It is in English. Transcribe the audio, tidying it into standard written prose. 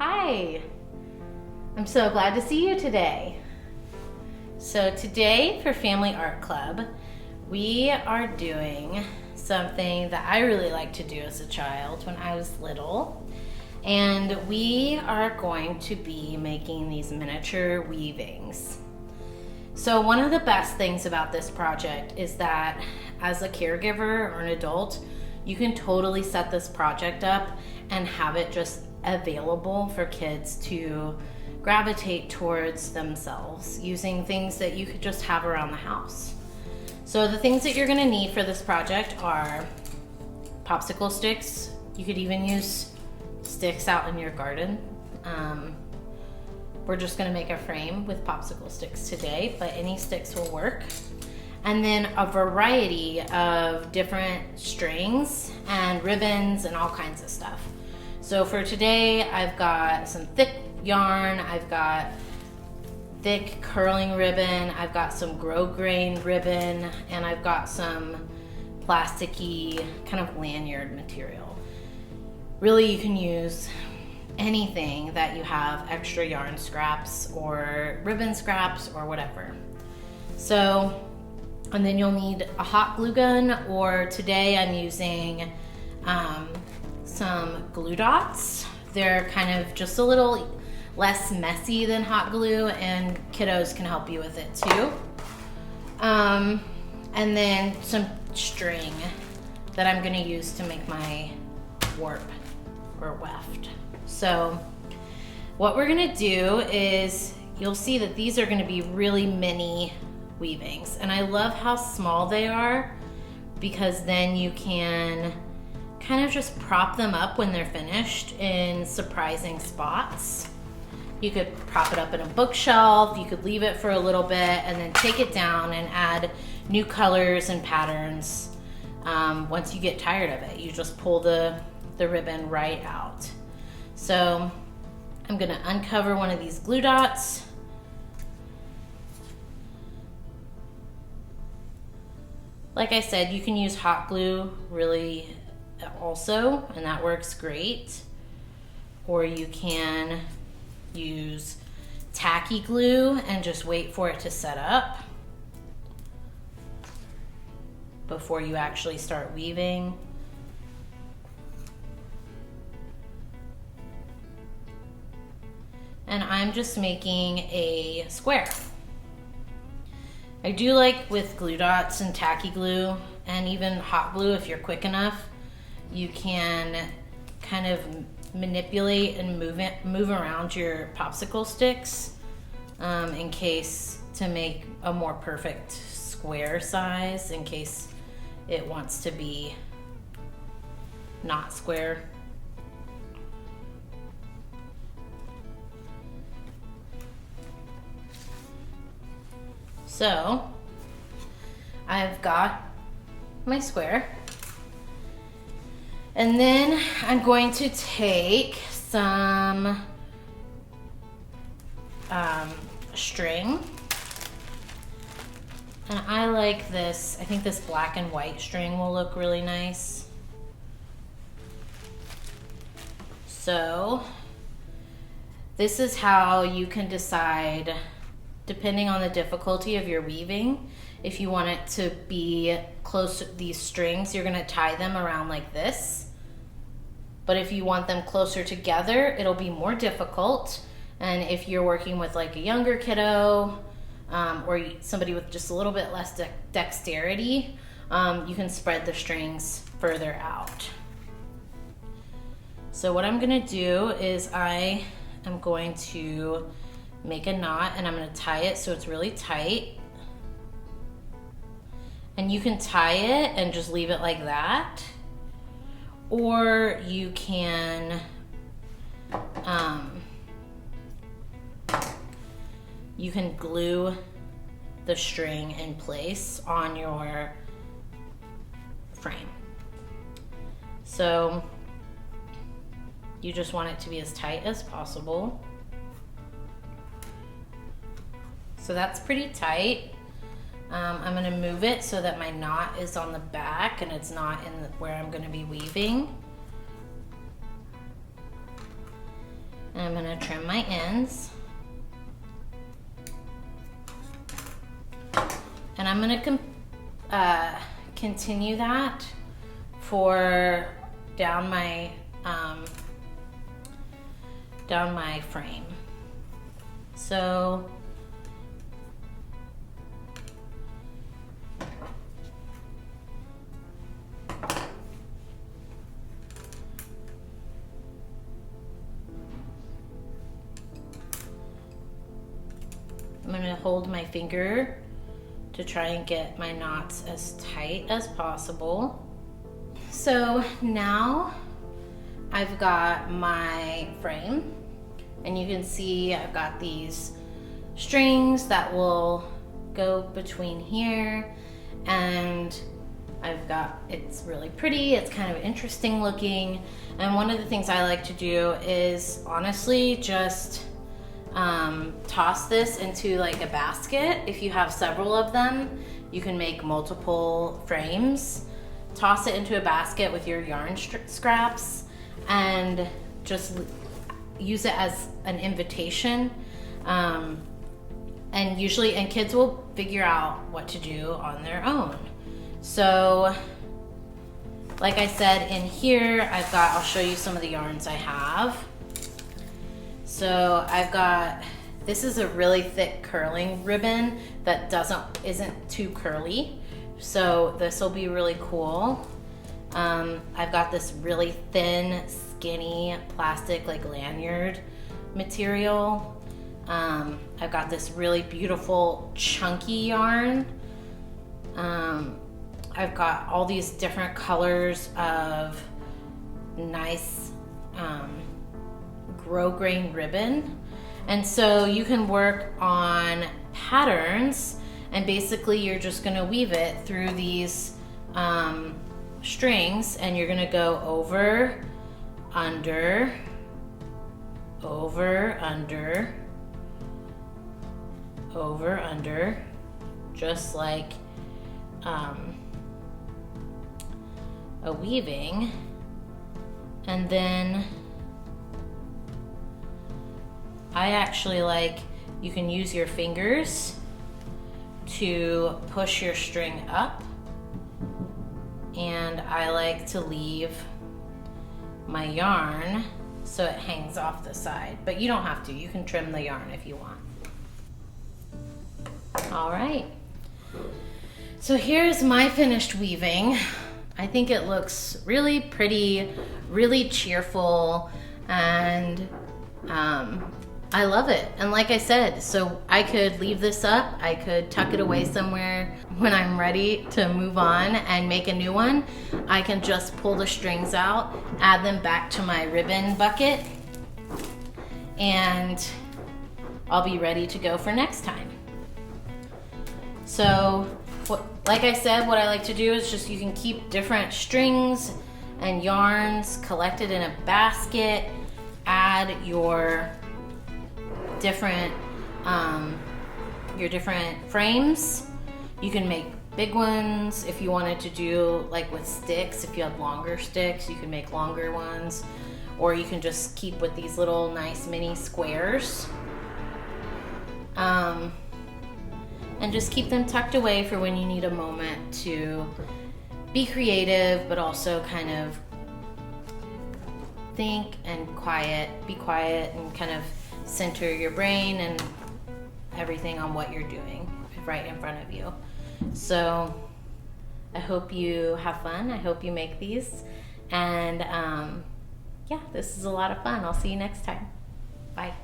Hi, I'm so glad to see you today. So today for Family Art Club, we are doing something that I really liked to do as a child when I was little. And we are going to be making these miniature weavings. So one of the best things about this project is that as a caregiver or an adult, you can totally set this project up and have it just available for kids to gravitate towards themselves using things that you could just have around the house. So the things that you're gonna need for this project are popsicle sticks. You could even use sticks out in your garden. We're just gonna make a frame with popsicle sticks today, but any sticks will work. And then a variety of different strings and ribbons and all kinds of stuff. So for today, I've got some thick yarn, I've got thick curling ribbon, I've got some grosgrain ribbon, and I've got some plasticky kind of lanyard material. Really, you can use anything that you have extra yarn scraps or ribbon scraps or whatever. So, and then you'll need a hot glue gun, or today I'm using some glue dots. They're kind of just a little less messy than hot glue, and kiddos can help you with it too. And then some string that I'm gonna use to make my warp or weft. So what we're gonna do is, you'll see that these are gonna be really mini weavings, and I love how small they are because then you can kind of just prop them up when they're finished in surprising spots. You could prop it up in a bookshelf, you could leave it for a little bit and then take it down and add new colors and patterns. Once you get tired of it, you just pull the ribbon right out. So I'm gonna uncover one of these glue dots. Like I said, you can use hot glue really also, and that works great. Or you can use tacky glue and just wait for it to set up before you actually start weaving. And I'm just making a square. I do like with glue dots and tacky glue and even hot glue, if you're quick enough, you can kind of manipulate and move around your popsicle sticks in case to make a more perfect square size, in case it wants to be not square. So I've got my square, and then I'm going to take some string, and I like this. I think this black and white string will look really nice. So this is how you can decide, depending on the difficulty of your weaving, if you want it to be close to these strings, you're gonna tie them around like this. But if you want them closer together, it'll be more difficult. And if you're working with like a younger kiddo, or somebody with just a little bit less dexterity, you can spread the strings further out. So what I'm gonna do is I am going to make a knot, and I'm gonna tie it so it's really tight. And you can tie it and just leave it like that, or you can glue the string in place on your frame. So you just want it to be as tight as possible. So that's pretty tight. I'm gonna move it so that my knot is on the back and it's not in where I'm gonna be weaving. And I'm gonna trim my ends. And I'm gonna continue that for down my frame. So I'm gonna hold my finger to try and get my knots as tight as possible. So now I've got my frame, and you can see I've got these strings that will go between here, and it's really pretty, it's kind of interesting looking. And one of the things I like to do is honestly just toss this into like a basket. If you have several of them, you can make multiple frames. Toss it into a basket with your yarn scraps and just use it as an invitation. And kids will figure out what to do on their own. So like I said, in here I'll show you some of the yarns I have. So this is a really thick curling ribbon that isn't too curly. So this will be really cool. I've got this really thin, skinny plastic like lanyard material. I've got this really beautiful chunky yarn. I've got all these different colors of nice grosgrain ribbon. And so you can work on patterns, and basically you're just gonna weave it through these strings, and you're gonna go over, under, over, under, over, under, just like a weaving. And then I actually you can use your fingers to push your string up, and I like to leave my yarn so it hangs off the side, but you don't have to. You can trim the yarn if you want. All right, so here's my finished weaving. I think it looks really pretty, really cheerful, and I love it. And like I said, so I could leave this up, I could tuck it away somewhere. When I'm ready to move on and make a new one, I can just pull the strings out, add them back to my ribbon bucket, and I'll be ready to go for next time. So like I said, what I like to do is just, you can keep different strings and yarns collected in a basket, add your different frames. You can make big ones if you wanted to do like with sticks. If you have longer sticks, you can make longer ones, or you can just keep with these little nice mini squares. And just keep them tucked away for when you need a moment to be creative, but also kind of think and be quiet and kind of center your brain and everything on what you're doing right in front of you. So I hope you have fun. I hope you make these. And yeah, this is a lot of fun. I'll see you next time. Bye.